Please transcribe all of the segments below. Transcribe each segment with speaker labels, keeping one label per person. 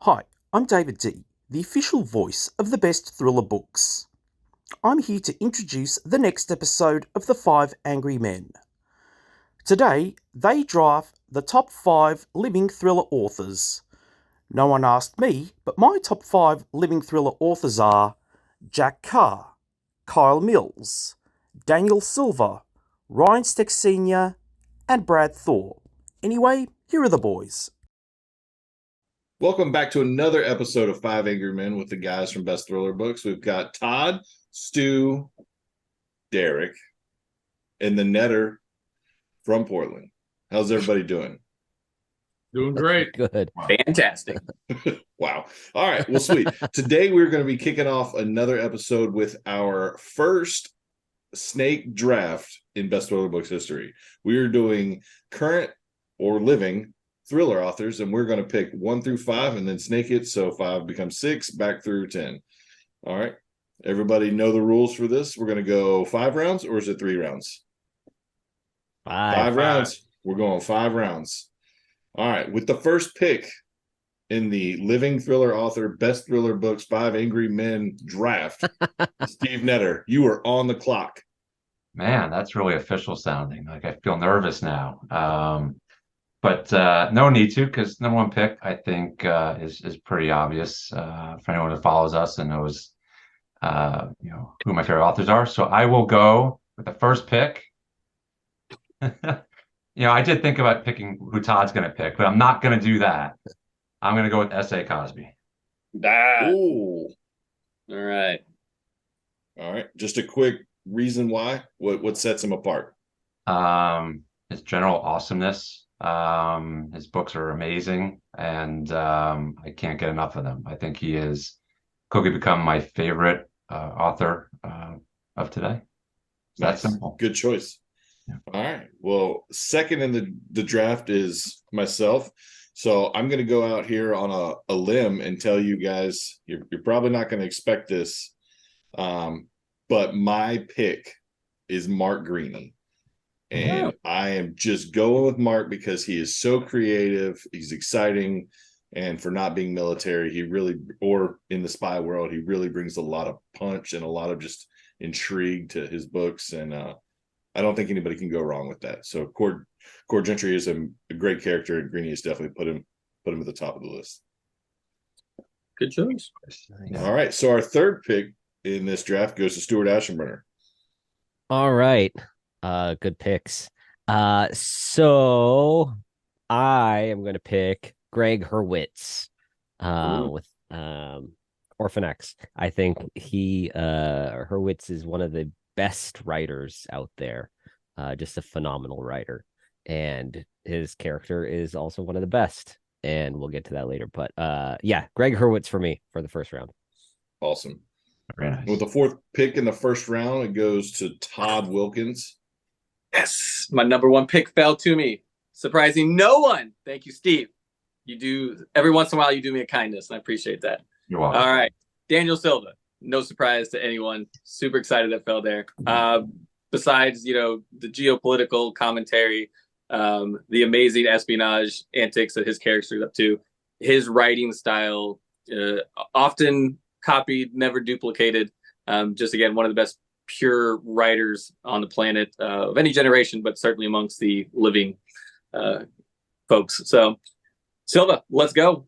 Speaker 1: Hi, I'm David D., the official voice of the best thriller books. I'm here to introduce the next episode of The Five Angry Men. Today, they drive the top 5 living thriller authors. No one asked me, but my top 5 living thriller authors are Jack Carr, Kyle Mills, Daniel Silva, Ryan Steck Sr., and Brad Thor. Anyway, here are the boys.
Speaker 2: Welcome back to another episode of Five Angry Men with the guys from Best Thriller Books. We've got Todd, Stu, Derek, and the Netter from Portland. How's everybody doing?
Speaker 3: Doing great.
Speaker 4: Good.
Speaker 5: Fantastic.
Speaker 2: Wow. All right. Well, sweet. Today we're going to be kicking off another episode with our first snake draft in Best Thriller Books history. We are doing current or living thriller authors, and we're going to pick 1 through 5 and then snake it, so 5 becomes 6 back through 10. All right, everybody know the rules for this. We're going to go 5 rounds, or is it 3 rounds? Five rounds. We're going 5 rounds. All right, with the first pick in the living thriller author Best Thriller Books 5 Angry Men draft, Steve Netter, you are on the clock.
Speaker 6: Man, that's really official sounding. Like, I feel nervous now. But no need to, because number 1 pick, I think, is pretty obvious for anyone who follows us and knows who my favorite authors are. So I will go with the first pick. I did think about picking who Todd's going to pick, but I'm not going to do that. I'm going to go with S.A. Cosby.
Speaker 2: Ooh.
Speaker 5: All right.
Speaker 2: Just a quick reason why. What sets him apart?
Speaker 6: His general awesomeness. His books are amazing, and I can't get enough of them. I think he is quickly become my favorite author of today. It's
Speaker 2: Nice.
Speaker 6: that simple.
Speaker 2: Good choice.
Speaker 6: Yeah.
Speaker 2: All right. Well, second in the draft is myself. So I'm going to go out here on a limb and tell you guys, you're probably not going to expect this, but my pick is Mark Greaney. And I am just going with Mark because he is so creative. He's exciting. And for not being military, or in the spy world, he really brings a lot of punch and a lot of just intrigue to his books. And I don't think anybody can go wrong with that. So Cord Gentry is a great character, and Greaney has definitely put him at the top of the list.
Speaker 5: Good choice.
Speaker 6: Yeah.
Speaker 2: All right. So our third pick in this draft goes to Stuart Ashenbrenner.
Speaker 4: All right. Good picks. So I am going to pick Greg Hurwitz with Orphan X. I think Hurwitz is one of the best writers out there. Just a phenomenal writer. And his character is also one of the best. And we'll get to that later. But Greg Hurwitz for me for the first round.
Speaker 2: Awesome.
Speaker 6: Very nice.
Speaker 2: With the 4th pick in the first round, it goes to Todd Wilkins.
Speaker 5: Yes. My number 1 pick fell to me. Surprising no one. Thank you, Steve. You do every once in a while, you do me a kindness, and I appreciate that.
Speaker 6: You're welcome.
Speaker 5: All right. Daniel Silva. No surprise to anyone. Super excited that fell there. Besides, the geopolitical commentary, the amazing espionage antics that his character's up to, his writing style, often copied, never duplicated. Just again, one of the best pure writers on the planet of any generation, but certainly amongst the living folks. So, Silva, let's go.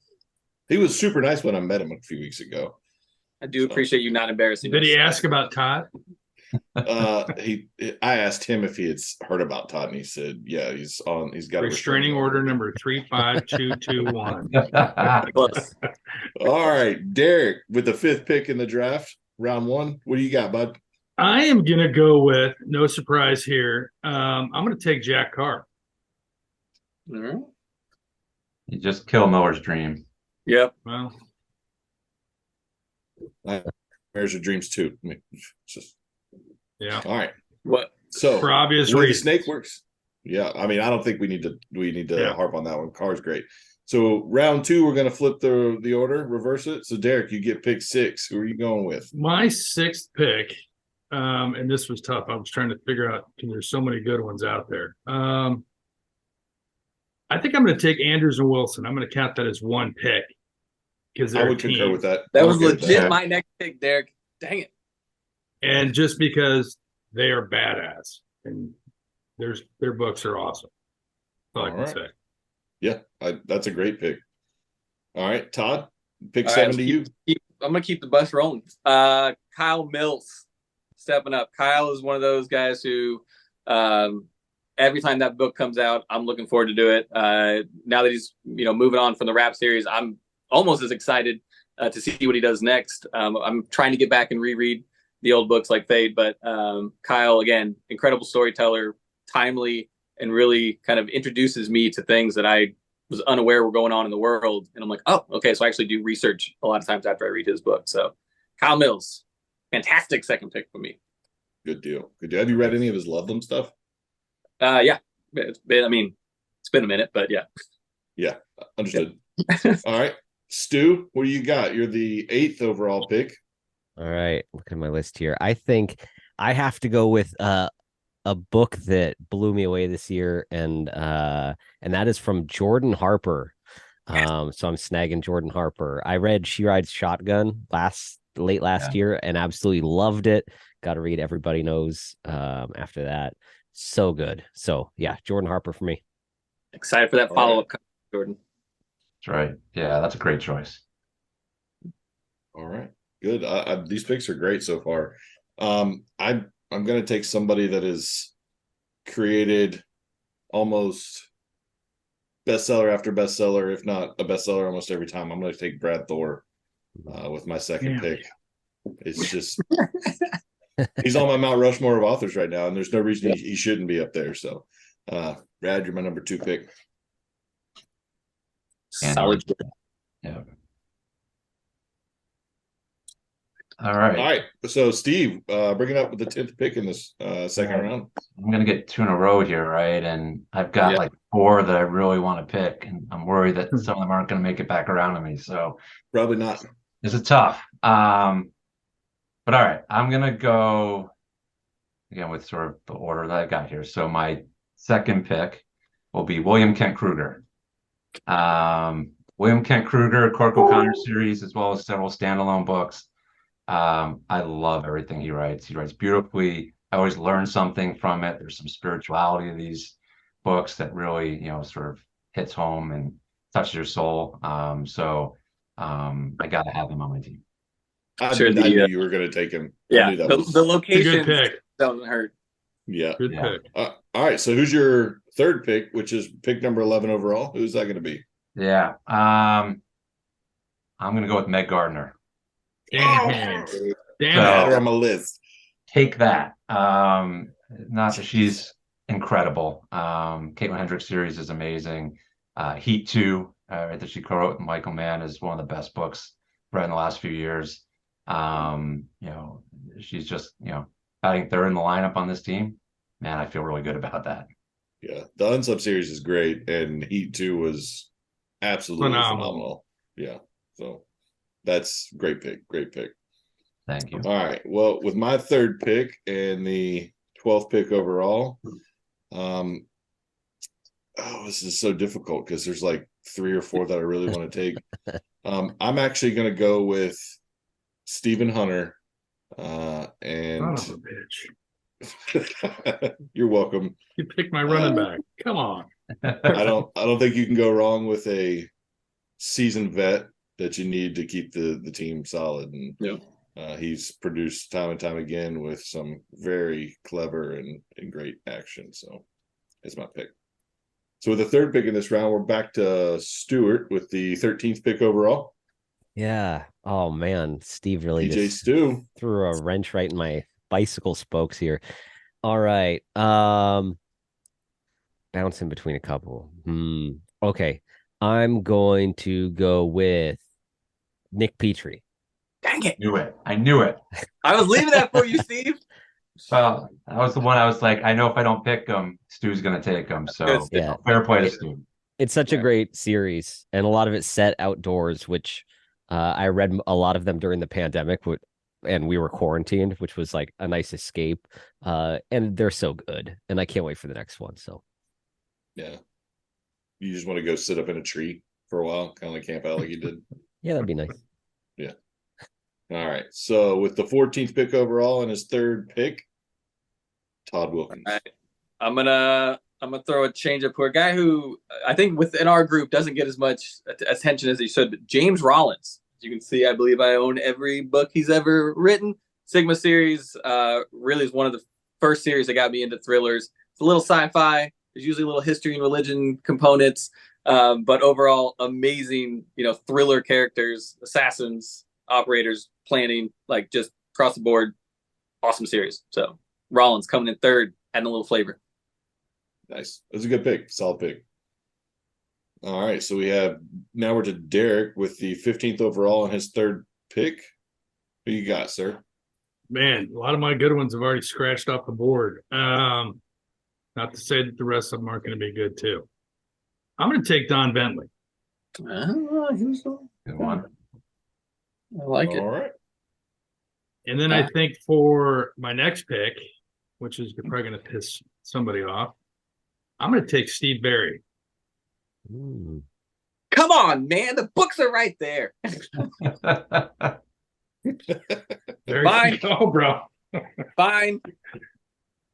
Speaker 2: He was super nice when I met him a few weeks ago.
Speaker 5: I do appreciate you not embarrassing
Speaker 3: Did
Speaker 5: us.
Speaker 3: he ask about Todd?
Speaker 2: I asked him if he had heard about Todd, and he said, "Yeah, he's got a
Speaker 3: Restraining order number 35221.
Speaker 5: Close.
Speaker 2: All right, Derek, with the 5th pick in the draft, round 1. What do you got, bud?
Speaker 3: I am going to go with, no surprise here, I'm going to take Jack Carr.
Speaker 5: All right.
Speaker 6: You just kill Miller's dream.
Speaker 5: Yep.
Speaker 3: Well,
Speaker 2: There's your dreams too. I mean, it's just
Speaker 3: yeah.
Speaker 2: all right.
Speaker 5: What?
Speaker 2: So
Speaker 3: For obvious
Speaker 2: the way the
Speaker 3: reasons.
Speaker 2: snake works. Yeah, I mean, I don't think we need to
Speaker 3: Yeah.
Speaker 2: harp on that one. Carr's great. So round 2, we're gonna flip the order, reverse it. So Derek, you get pick 6. Who are you going with?
Speaker 3: My 6th pick, and this was tough. I was trying to figure out, because there's so many good ones out there. I think I'm going to take Andrews and Wilson. I'm going to count that as 1 pick. because
Speaker 2: I
Speaker 3: they're a
Speaker 2: would concur
Speaker 3: team.
Speaker 2: with that.
Speaker 5: That
Speaker 2: I'm
Speaker 5: was
Speaker 2: okay with
Speaker 5: legit
Speaker 2: that.
Speaker 5: my next pick, Derek. Dang it.
Speaker 3: And just because they are badass and their books are awesome. That's all I
Speaker 2: All
Speaker 3: can
Speaker 2: right.
Speaker 3: say.
Speaker 2: Yeah, that's a great pick. All right, Todd, pick
Speaker 5: All right,
Speaker 2: 7 to you.
Speaker 5: I'm gonna keep the bus rolling. Kyle Mills stepping up. Kyle is one of those guys who every time that book comes out, I'm looking forward to do it. Now that he's moving on from the rap series, I'm almost as excited to see what he does next. I'm trying to get back and reread the old books like Fade, but Kyle, again, incredible storyteller, timely, and really kind of introduces me to things that I was unaware were going on in the world. And I'm like, oh, okay. So I actually do research a lot of times after I read his book. So Kyle Mills, fantastic second pick for me.
Speaker 2: Good deal. Good deal. Have you read any of his Ludlum stuff?
Speaker 5: Yeah. It's been a minute, but yeah.
Speaker 2: Yeah, understood. All right. Stu, what do you got? You're the 8th overall pick.
Speaker 4: All right, look at my list here. I think I have to go with a book that blew me away this year, and that is from Jordan Harper. So I'm snagging Jordan Harper. I read She Rides Shotgun late last year and absolutely loved it. Got to read Everybody Knows after that. So good. So yeah, Jordan Harper for me.
Speaker 5: Excited for that follow-up, Jordan.
Speaker 6: That's right. Yeah, that's a great choice.
Speaker 2: All right. Good. These picks are great so far. I'm going to take somebody that is created almost bestseller after bestseller, if not a bestseller almost every time. I'm going to take Brad Thor with my second pick. It's just he's on my Mount Rushmore of authors right now, and there's no reason he shouldn't be up there. So, Brad, you're my number 2 pick.
Speaker 5: Solid.
Speaker 6: Yeah. All right.
Speaker 2: All right. So, Steve, bring it up with the 10th pick in this second round.
Speaker 6: I'm going to get 2 in a row here, right? And I've got like 4 that I really want to pick, and I'm worried that some of them aren't going to make it back around to me. So
Speaker 2: Probably not.
Speaker 6: this is tough. But all right, I'm going to go again with sort of the order that I got here. So my second pick will be William Kent Kruger. William Kent Kruger, Cork O'Connor series, as well as several standalone books. I love everything he writes. He writes beautifully. I always learn something from it. There's some spirituality to these books that really, sort of hits home and touches your soul. So I got to have him on my team.
Speaker 2: I knew you were going to take him.
Speaker 5: Yeah, the location doesn't hurt.
Speaker 2: Yeah.
Speaker 3: Good pick.
Speaker 2: All right. So who's your third pick, which is pick number 11 overall? Who's that going to be?
Speaker 6: Yeah. I'm going to go with Meg Gardner.
Speaker 3: Damn.
Speaker 2: Her on my list.
Speaker 6: Take that. Not that she's incredible. Caitlin Hendricks series is amazing. Heat 2, that she co-wrote with Michael Mann, is one of the best books read in the last few years. She's just, batting third in the lineup on this team. Man, I feel really good about that.
Speaker 2: Yeah, the Unsub series is great, and Heat 2 was absolutely phenomenal. Yeah, so that's great pick. Great pick.
Speaker 6: Thank you.
Speaker 2: All right. Well, with my third pick and the 12th pick overall, this is so difficult because there's like 3 or 4 that I really want to take. I'm actually going to go with Stephen Hunter. And
Speaker 3: Son of a bitch.
Speaker 2: You're welcome.
Speaker 3: You picked my running back. Come on.
Speaker 2: I don't think you can go wrong with a seasoned vet that you need to keep the team solid. And he's produced time and time again with some very clever and great action. So it's my pick. So with the third pick in this round, we're back to Stuart with the 13th pick overall.
Speaker 4: Yeah. Oh man, Steve really
Speaker 2: PJ
Speaker 4: just
Speaker 2: Stu
Speaker 4: threw a wrench right in my bicycle spokes here. All right. Bouncing between a couple. Okay. I'm going to go with Nick Petrie.
Speaker 5: Dang it.
Speaker 6: I knew it.
Speaker 5: I was leaving that for you, Steve.
Speaker 6: Well, that was the one I was like, I know if I don't pick him, Stu's going to take him. So
Speaker 4: yeah,
Speaker 6: fair play to Stu.
Speaker 4: It's such a great series, and a lot of it's set outdoors, which I read a lot of them during the pandemic, and we were quarantined, which was like a nice escape. And they're so good, and I can't wait for the next one. So,
Speaker 2: yeah, you just want to go sit up in a tree for a while, kind of like camp out like you did.
Speaker 4: Yeah, that'd be nice.
Speaker 2: All right. So with the 14th pick overall and his third pick, Todd Wilkins.
Speaker 5: All right. I'm gonna throw a change up for a guy who I think within our group doesn't get as much attention as he should. But James Rollins, as you can see, I believe I own every book he's ever written. Sigma series really is one of the first series that got me into thrillers. It's a little sci-fi. There's usually a little history and religion components, but overall amazing, thriller characters, assassins, operators, planning, like just across the board, awesome series. So Rollins coming in third, adding a little flavor.
Speaker 2: Nice. That's a good pick. Solid pick. All right. So now we're to Derek with the 15th overall and his third pick. Who you got, sir?
Speaker 3: Man, a lot of my good ones have already scratched off the board. Not to say that the rest of them aren't going to be good too. I'm going to take Don Bentley.
Speaker 6: Good one.
Speaker 5: I like it.
Speaker 2: All right.
Speaker 3: And then I think for my next pick, which is probably going to piss somebody off, I'm going to take Steve Berry.
Speaker 4: Ooh.
Speaker 5: Come on, man. The books are right there.
Speaker 3: There
Speaker 5: Fine.
Speaker 3: you go, bro.
Speaker 5: Fine.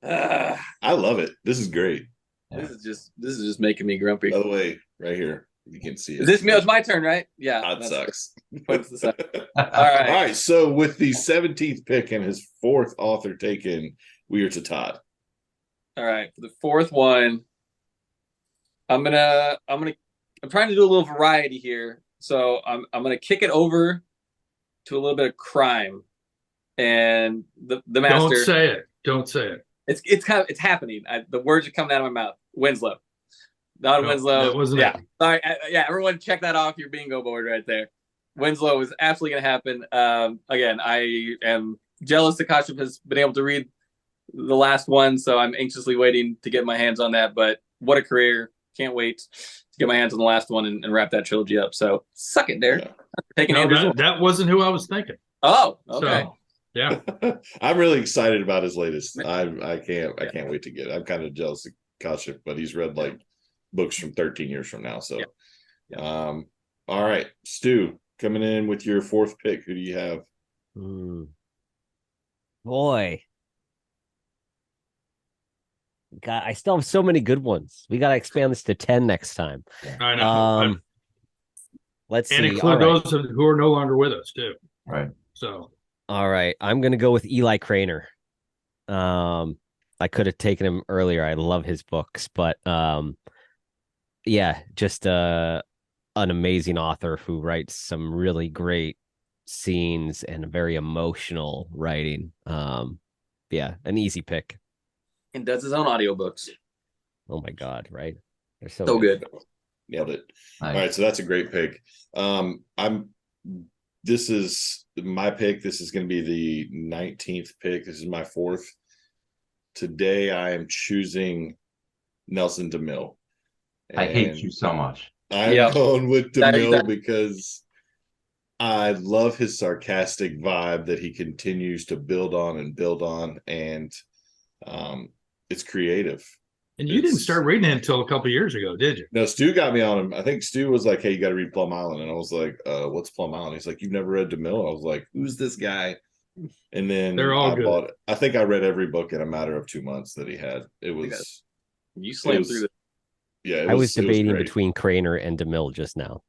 Speaker 2: I love it. This is great.
Speaker 5: This is just making me grumpy.
Speaker 2: By the way, right here, you can see it.
Speaker 5: Is this me? It's my turn, right? Yeah.
Speaker 2: That sucks.
Speaker 5: What's the second?
Speaker 2: All
Speaker 5: right.
Speaker 2: right. So with the 17th pick and his fourth author taken, we are to Todd.
Speaker 5: All right. For the fourth one, I'm trying to do a little variety here. So I'm gonna kick it over to a little bit of crime. And the master.
Speaker 3: Don't say it.
Speaker 5: It's happening. The words are coming out of my mouth. Winslow. Don Winslow.
Speaker 3: That wasn't it.
Speaker 5: Sorry. Everyone check that off your bingo board right there. Winslow is absolutely going to happen. Again, I am jealous that Kashyap has been able to read the last one, so I'm anxiously waiting to get my hands on that. But what a career. Can't wait to get my hands on the last one and wrap that trilogy up. So suck it, Derek.
Speaker 3: No, that wasn't who I was thinking.
Speaker 5: Oh, okay.
Speaker 3: So, yeah.
Speaker 2: I'm really excited about his latest. I can't wait to get it. I'm kind of jealous of Kashyap, but he's read like books from 13 years from now. So all right. Stu, coming in with your fourth pick. Who do you have?
Speaker 4: Boy. God, I still have so many good ones. We got to expand this to 10 next time.
Speaker 3: I know.
Speaker 4: Let's see.
Speaker 3: And include those who are no longer with us too.
Speaker 6: Right.
Speaker 3: So.
Speaker 4: All right. I'm going to go with Eli Craner. I could have taken him earlier. I love his books, but just an amazing author who writes some really great scenes and very emotional writing. An easy pick.
Speaker 5: And does his own audiobooks.
Speaker 4: Oh my God, right? They're
Speaker 5: so good.
Speaker 2: Nailed it.
Speaker 6: Nice.
Speaker 2: All right, so that's a great pick. This is my pick. This is going to be the 19th pick. This is my fourth. Today I am choosing Nelson DeMille.
Speaker 6: I hate you so much.
Speaker 2: I'm going with DeMille because I love his sarcastic vibe that he continues to build on, and it's creative.
Speaker 3: And you didn't start reading it until a couple of years ago, did you?
Speaker 2: No, Stu got me on him. I think Stu was like, "Hey, you got to read Plum Island," and I was like, "What's Plum Island?" He's like, "You've never read DeMille?" I was like, "Who's this guy?" And then
Speaker 3: they're all
Speaker 2: I
Speaker 3: good.
Speaker 2: bought it. I think I read every book in a matter of 2 months that he had. It was
Speaker 5: you slammed through the.
Speaker 2: Yeah,
Speaker 4: I was debating between Craner and DeMille just now.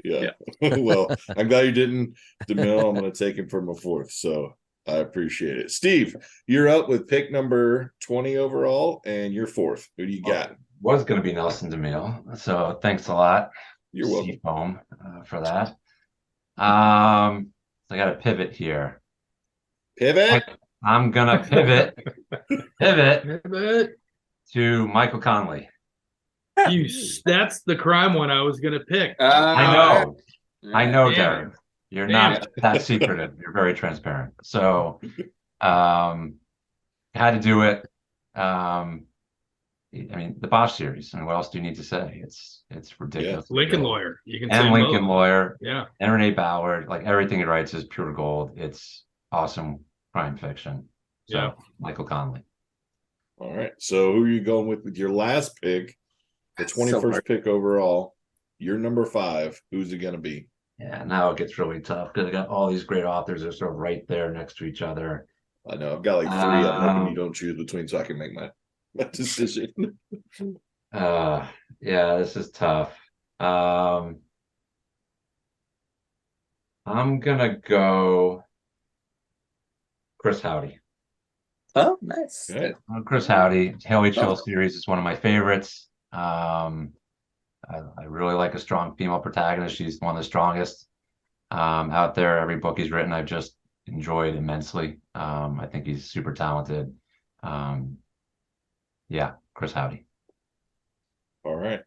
Speaker 2: Yeah. Well, I'm glad you didn't. DeMille, I'm going to take him for my fourth. So I appreciate it. Steve, you're up with pick number 20 overall, and you're fourth. Who do you got?
Speaker 6: Was going to be Nelson DeMille. So thanks a lot.
Speaker 2: You're welcome.
Speaker 6: Seafoam, for that. So I got to pivot here.
Speaker 2: Pivot?
Speaker 6: I'm going to pivot to Michael Connelly.
Speaker 3: That's the crime one I was going to pick.
Speaker 6: I know,
Speaker 3: Damn.
Speaker 6: Derek. You're not that secretive. You're very transparent. So, had to do it. I mean, the Bosch series. And what else do you need to say? It's ridiculous.
Speaker 3: Yeah. Lincoln Lawyer. You can
Speaker 6: and
Speaker 3: say
Speaker 6: Lincoln
Speaker 3: both.
Speaker 6: Lawyer.
Speaker 3: Yeah.
Speaker 6: And Renee Ballard. Like everything he writes is pure gold. It's awesome crime fiction. So, Michael Connelly.
Speaker 2: All right. So who are you going with your last pick? The 21st pick overall. You're number 5. Who's it going to be?
Speaker 6: Yeah, now it gets really tough because I got all these great authors that are sort of right there next to each other.
Speaker 2: I know I've got like three. I'm hoping you don't choose between so I can make my decision.
Speaker 6: Yeah, this is tough. I'm gonna go Chris Howdy.
Speaker 5: Oh, nice.
Speaker 2: Okay.
Speaker 6: Chris Howdy, Haley Chill series is one of my favorites. I really like a strong female protagonist. She's one of the strongest out there. Every book he's written, I've just enjoyed immensely. I think he's super talented. Yeah, Chris Howdy.
Speaker 2: All right.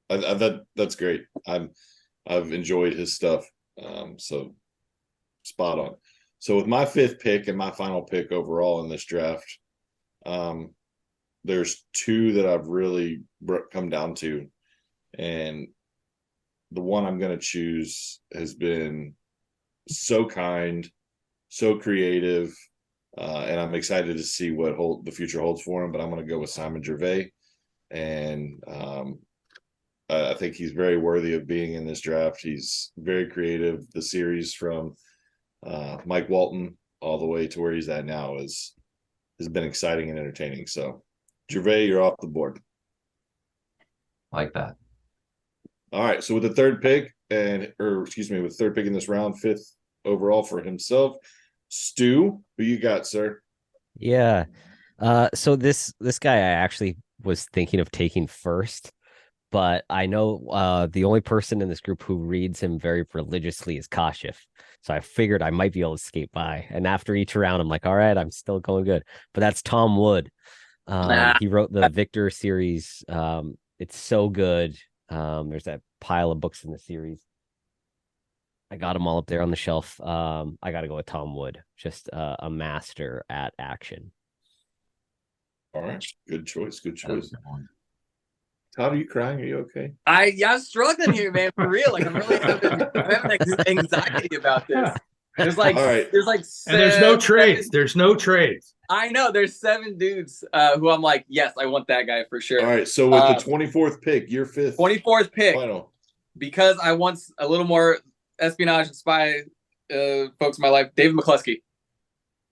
Speaker 2: That's great. I've enjoyed his stuff. So spot on. So with my fifth pick and my final pick overall in this draft, there's two that I've really come down to, and the one I'm going to choose has been so kind, so creative, and I'm excited to see what the future holds for him. But I'm going to go with Simon Gervais, and I think he's very worthy of being in this draft. He's very creative. The series from Mike Walton all the way to where he's at now has been exciting and entertaining. So Gervais, you're off the board.
Speaker 6: Like that.
Speaker 2: All right. So with the third pick with third pick in this round, fifth overall for himself, Stu, who you got, sir?
Speaker 4: Yeah. So this guy I actually was thinking of taking first, but I know the only person in this group who reads him very religiously is Kashif. So I figured I might be able to skate by. And after each round, I'm like, all right, I'm still going good. But that's Tom Wood. He wrote the Victor series. It's so good. There's that pile of books in the series. I got them all up there on the shelf. I got to go with Tom Wood. Just a master at action.
Speaker 2: All right. Good choice. Good choice. Todd, are you crying? Are you okay?
Speaker 5: I'm struggling here, man, for real. Like I'm having anxiety about this. There's like,
Speaker 2: all right.
Speaker 5: There's like,
Speaker 3: and there's no trades. There's no trades.
Speaker 5: I know there's 7 dudes who I'm like, yes, I want that guy for sure.
Speaker 2: All right. So with the 24th pick, your fifth,
Speaker 5: 24th pick,
Speaker 2: final,
Speaker 5: because I want a little more espionage and spy folks in my life. David McCluskey.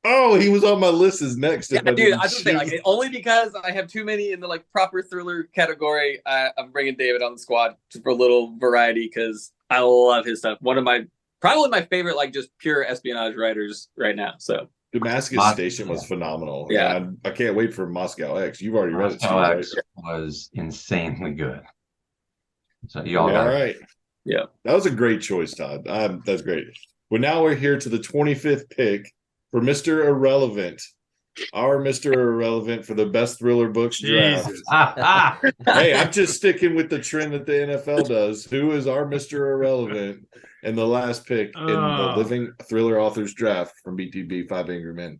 Speaker 2: Oh, he was on my list as next.
Speaker 5: Yeah, dude, I was saying, like, only because I have too many in the like proper thriller category. I'm bringing David on the squad for a little variety because I love his stuff. Probably my favorite, like just pure espionage writers right now. So
Speaker 2: Damascus Station was phenomenal.
Speaker 5: Yeah,
Speaker 2: I can't wait for Moscow X. You've already read it.
Speaker 6: Moscow X was insanely good. So you all
Speaker 2: got right.
Speaker 5: Yeah,
Speaker 2: that was a great choice, Todd. That's great. Well, now we're here to the 25th pick for Mr. Irrelevant. Our Mr. Irrelevant for the best thriller books draft. Hey, I'm just sticking with the trend that the NFL does. Who is our Mr. Irrelevant and the last pick in the Living Thriller Authors Draft from BTB 5 Angry Men?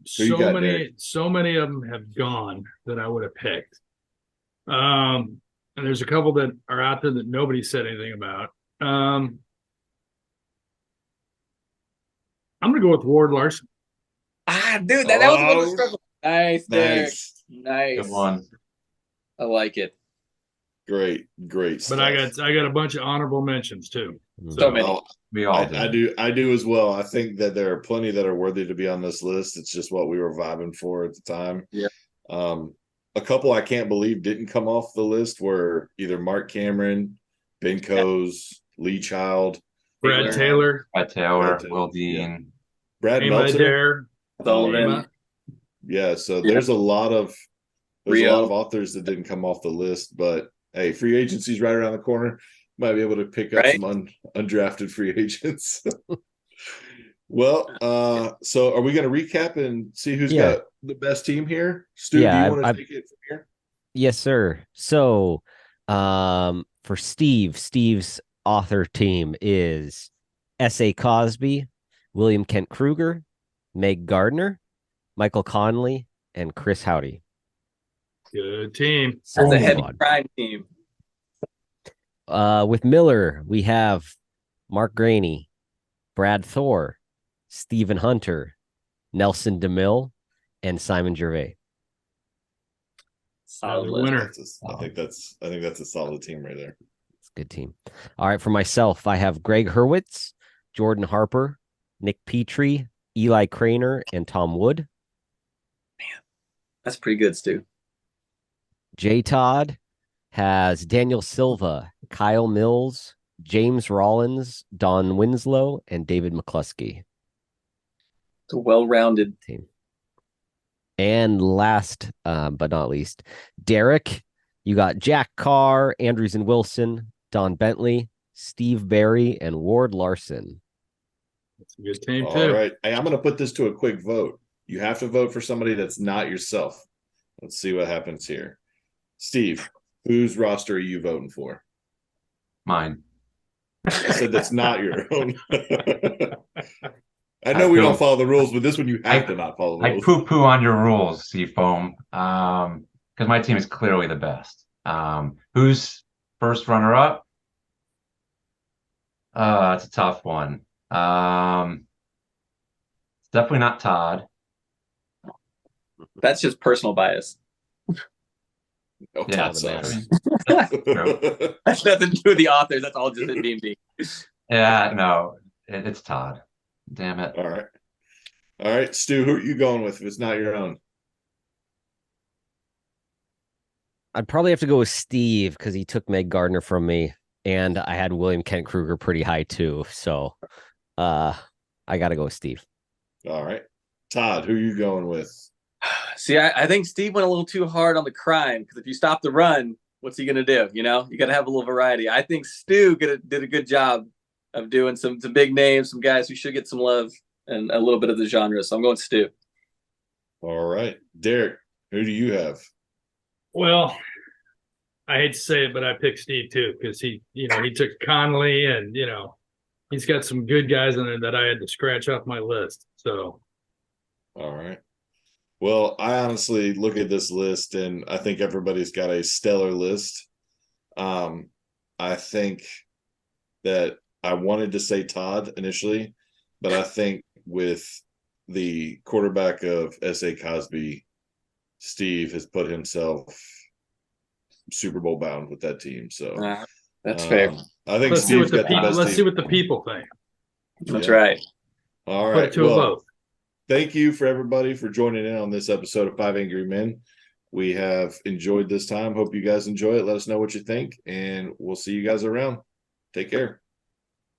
Speaker 3: So many of them have gone that I would have picked. And there's a couple that are out there that nobody said anything about. I'm going to go with Ward Larson.
Speaker 5: Dude, that was a little struggle. Nice.
Speaker 6: Good one.
Speaker 5: I like it.
Speaker 2: Great stuff.
Speaker 3: But I got a bunch of honorable mentions too.
Speaker 5: So many.
Speaker 6: We all do.
Speaker 2: I do as well. I think that there are plenty that are worthy to be on this list. It's just what we were vibing for at the time.
Speaker 5: Yeah.
Speaker 2: A couple I can't believe didn't come off the list were either Mark Cameron, Ben Coase, Lee Child,
Speaker 3: Brad Taylor,
Speaker 6: Will Dean,
Speaker 2: Brad Meltzer,
Speaker 5: Sullivan.
Speaker 2: Yeah, so there's a lot of authors that didn't come off the list, but hey, free agency's right around the corner. Might be able to pick up some undrafted free agents. Well, so are we going to recap and see who's got the best team here? Stu, do you want to take it from here?
Speaker 4: Yes, sir. So for Steve's author team is S.A. Cosby, William Kent Kruger, Meg Gardner, Michael Conley, and Chris Howdy.
Speaker 3: Good team.
Speaker 5: That's a heavy crime team.
Speaker 4: With Miller, we have Mark Graney, Brad Thor, Stephen Hunter, Nelson DeMille, and Simon Gervais.
Speaker 5: Solid
Speaker 3: winner.
Speaker 2: I think that's a solid team right there.
Speaker 4: Good team. All right, for myself, I have Greg Hurwitz, Jordan Harper, Nick Petrie, Eli Craner, and Tom Wood.
Speaker 5: That's pretty good, Stu.
Speaker 4: J Todd has Daniel Silva, Kyle Mills, James Rollins, Don Winslow, and David McCluskey.
Speaker 5: It's a well-rounded
Speaker 4: team. And last but not least, Derek, you got Jack Carr, Andrews and Wilson, Don Bentley, Steve Barry, and Ward Larson.
Speaker 3: That's a good team,
Speaker 2: All
Speaker 3: too.
Speaker 2: right. Hey, I'm going to put this to a quick vote. You have to vote for somebody that's not yourself. Let's see what happens here. Steve, whose roster are you voting for?
Speaker 6: Mine.
Speaker 2: I said that's not your own. I know we don't follow the rules, but this one you have to not follow the rules.
Speaker 6: I poo-poo on your rules, Seafoam, because my team is clearly the best. Who's first runner-up? It's a tough one. It's definitely not Todd.
Speaker 5: That's just personal bias.
Speaker 2: Oh,
Speaker 6: Yeah,
Speaker 2: Todd sucks.
Speaker 5: That's nothing to do with the authors. That's all just it being me.
Speaker 6: Yeah, no, it's Todd. Damn it.
Speaker 2: All right. All right, Stu, who are you going with if it's not your own?
Speaker 4: I'd probably have to go with Steve because he took Meg Gardner from me, and I had William Kent Kruger pretty high too. So I got to go with Steve.
Speaker 2: All right. Todd, who are you going with?
Speaker 5: See, I think Steve went a little too hard on the crime because if you stop the run, what's he going to do? You know, you got to have a little variety. I think Stu did a good job of doing some big names, some guys who should get some love and a little bit of the genre. So I'm going Stu.
Speaker 2: All right. Derek, who do you have?
Speaker 3: Well, I hate to say it, but I picked Steve too because he took Conley and he's got some good guys in there that I had to scratch off my list. So,
Speaker 2: all right. Well, I honestly look at this list and I think everybody's got a stellar list. I think that I wanted to say Todd initially, but I think with the quarterback of S.A. Cosby, Steve has put himself Super Bowl bound with that team. So
Speaker 5: that's fair.
Speaker 2: I think Steve's got the best
Speaker 3: Let's
Speaker 2: team.
Speaker 3: see what the people think.
Speaker 5: That's right.
Speaker 2: All
Speaker 3: Put
Speaker 2: right.
Speaker 3: it to a vote.
Speaker 2: Thank you for everybody for joining in on this episode of Five Angry Men. We have enjoyed this time. Hope you guys enjoy it. Let us know what you think, and we'll see you guys around. Take care.